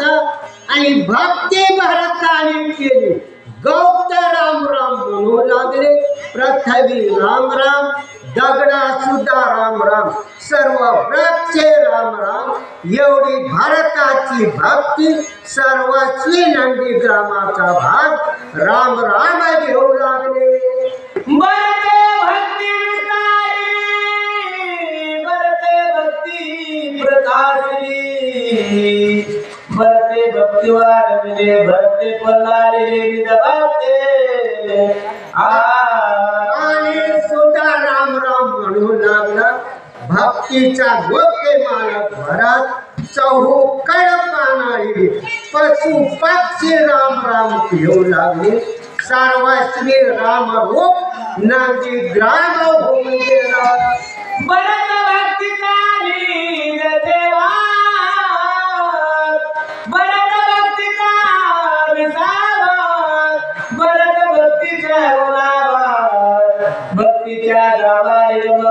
भक्त आणि भक्ती भरताने केली गौत राम राम म्हणू लागले पृथ्वी राम राम दगडा सुद्धा राम राम सर्व वृक्षे राम राम एवढी भारताची भक्ती सर्वस्वी नंदी ग्रामाचा भाग राम राम घेऊ लागले बरते भक्ती बरते भक्ती प्रकाशली भरते भक्ती वाढविले भरते पल्लाले दबाते आणि सुद्धा राम राम म्हणू लागला भक्तीचा गोखे मालक भरात चौकड पानाळी पशु पक्षी राम राम घेऊ लागले सर्वस्वी राम रूप नंदी ग्राम होऊन गेला बरत भक्तीचा लीन देवा बरत भक्तीचा विसावा बरत भक्तीच्या गुणावा भक्तीच्या गावाला